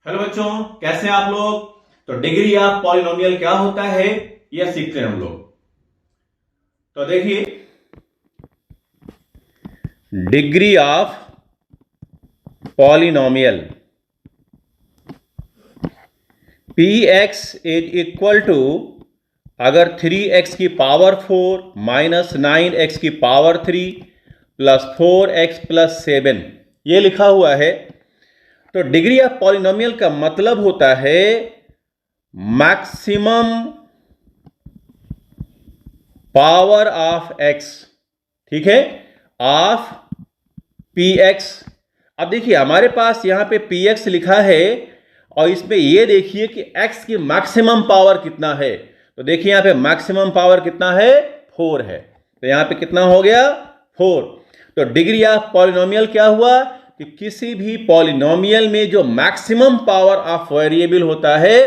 Hello बच्चों, कैसे हैं आप लोग। तो डिग्री ऑफ पॉलिनोमियल क्या होता है यह सीखते हैं हम लोग। तो देखिए, degree of polynomial px is equal to, अगर 3x की पावर 4 माइनस 9x की पावर 3 प्लस 4x प्लस 7 ये लिखा हुआ है। तो डिग्री ऑफ पॉलिनोमियल का मतलब होता है मैक्सिमम पावर ऑफ x, ठीक है, ऑफ px। अब देखिए हमारे पास यहां पे px लिखा है और इसमें ये देखिए कि x की मैक्सिमम पावर कितना है। तो देखिए यहां पे मैक्सिमम पावर कितना है, 4 है। तो यहां पे कितना हो गया, 4। तो डिग्री ऑफ पॉलिनोमियल क्या हुआ कि किसी भी पॉलिनोमियल में जो मैक्सिमम पावर ऑफ वेरिएबल होता है,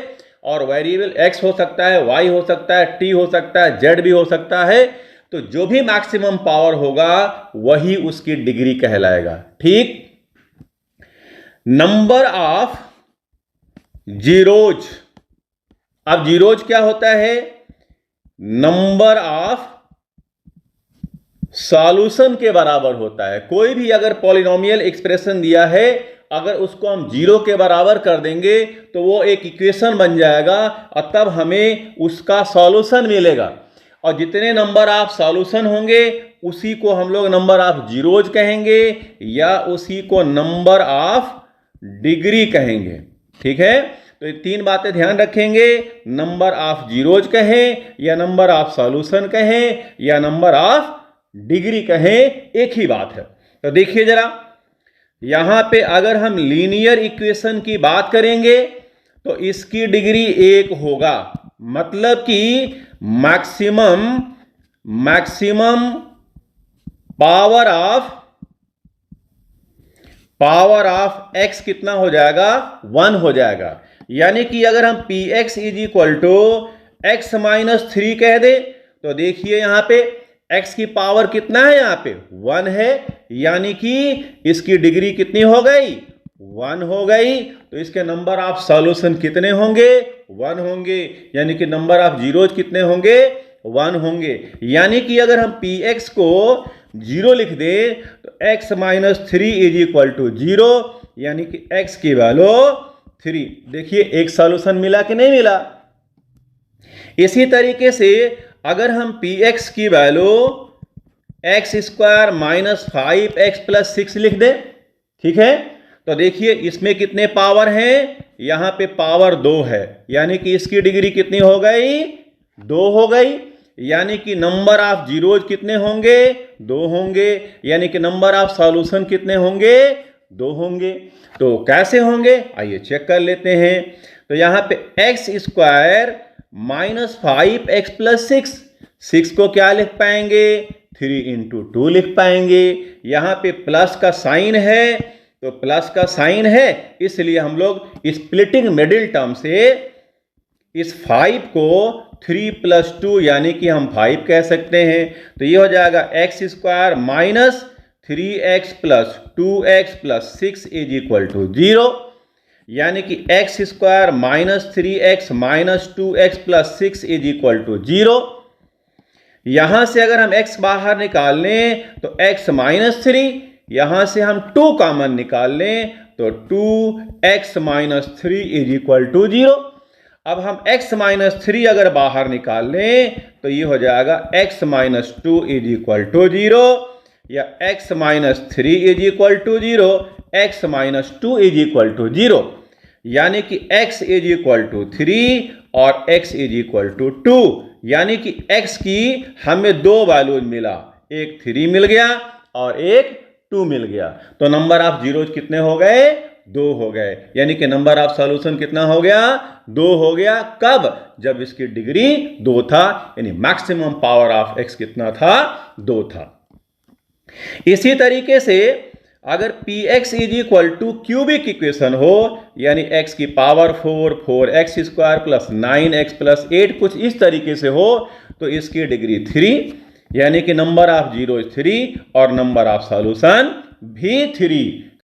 और वेरिएबल x हो सकता है, y हो सकता है, t हो सकता है, z भी हो सकता है, तो जो भी मैक्सिमम पावर होगा वही उसकी डिग्री कहलाएगा। ठीक। नंबर ऑफ जीरोज, अब जीरोज क्या होता है, नंबर ऑफ सॉल्यूशन के बराबर होता है। कोई भी अगर पॉलिनोमियल एक्सप्रेशन दिया है, अगर उसको हम जीरो के बराबर कर देंगे तो वो एक इक्वेशन बन जाएगा और तब हमें उसका सॉल्यूशन मिलेगा। और जितने नंबर ऑफ सॉल्यूशन होंगे उसी को हम लोग नंबर ऑफ जीरोज कहेंगे या उसी को नंबर ऑफ डिग्री कहेंगे। ठीक है, तो ये तीन बातें ध्यान रखेंगे, नंबर ऑफ जीरोज कहें या नंबर ऑफ सॉल्यूशन कहें या नंबर ऑफ डिग्री कहें, एक ही बात है। तो देखिए जरा, यहां पे अगर हम लीनियर इक्वेशन की बात करेंगे तो इसकी डिग्री 1 होगा, मतलब कि मैक्सिमम पावर ऑफ x कितना हो जाएगा, 1 हो जाएगा। यानी कि अगर हम px is equal to x minus 3 कह दे तो देखिए यहां पे x की पावर कितना है, यहां पे 1 है, यानी कि इसकी डिग्री कितनी हो गई, 1 हो गई। तो इसके नंबर ऑफ सॉल्यूशन कितने होंगे, 1 होंगे, यानी कि नंबर ऑफ जीरोज कितने होंगे, 1 होंगे। यानी कि अगर हम px को 0 लिख दें तो x minus 3 is equal to 0, यानी कि x की वैल्यू 3। देखिए एक सॉल्यूशन मिला कि नहीं मिला। इसी तरीके से अगर हम px की value x square minus 5x plus 6 लिख दें, ठीक है, तो देखिए इसमें कितने पावर हैं, यहां पे पावर 2 है, यानी कि इसकी डिग्री कितनी हो गई, 2 हो गई। यानी कि नंबर ऑफ जीरोज कितने होंगे, 2 होंगे, यानी कि नंबर ऑफ सॉल्यूशन कितने होंगे, 2 होंगे। तो कैसे होंगे, आइए चेक कर लेते हैं। तो यहां पे x square minus 5x plus 6 को क्या लिख पाएंगे, 3 इंटू 2 लिख पाएंगे। यहां पे प्लस का साइन है, तो प्लस का साइन है इसलिए हम लोग स्प्लिटिंग मिडिल टर्म से इस 5 को 3 प्लस 2 यानी कि हम 5 कह सकते हैं। तो ये हो जाएगा x square minus 3x plus 2x plus 6 is equal to 0, यानी कि x square minus 3x minus 2x plus 6 is equal to 0। यहां से अगर हम x बाहर निकाल लें तो x माइनस 3, यहां से हम 2 कॉमन निकाल लें तो 2x minus 3 is equal to 0। अब हम x माइनस 3 अगर बाहर निकाल लें तो ये हो जाएगा x minus 2 is equal to 0, या x minus 3 is equal to 0, x minus 2 is equal to 0, यानी कि x इज इक्वल टू 3 और x इज इक्वल टू 2, यानी कि x की हमें 2 वैल्यूज मिला, एक 3 मिल गया और एक 2 मिल गया। तो नंबर ऑफ जीरोज कितने हो गए, 2 हो गए, यानी कि नंबर ऑफ सॉल्यूशन कितना हो गया, 2 हो गया। कब, जब इसकी डिग्री 2 था, यानी मैक्सिमम पावर ऑफ x कितना था, 2 था। इसी तरीके से अगर px is equal to cubic equation हो, यानी x की power 4, 4x square plus 9x plus 8 कुछ इस तरीके से हो, तो इसकी डिग्री 3, यानी कि नंबर ऑफ जीरो 3 और नंबर ऑफ सॉल्यूशन भी 3।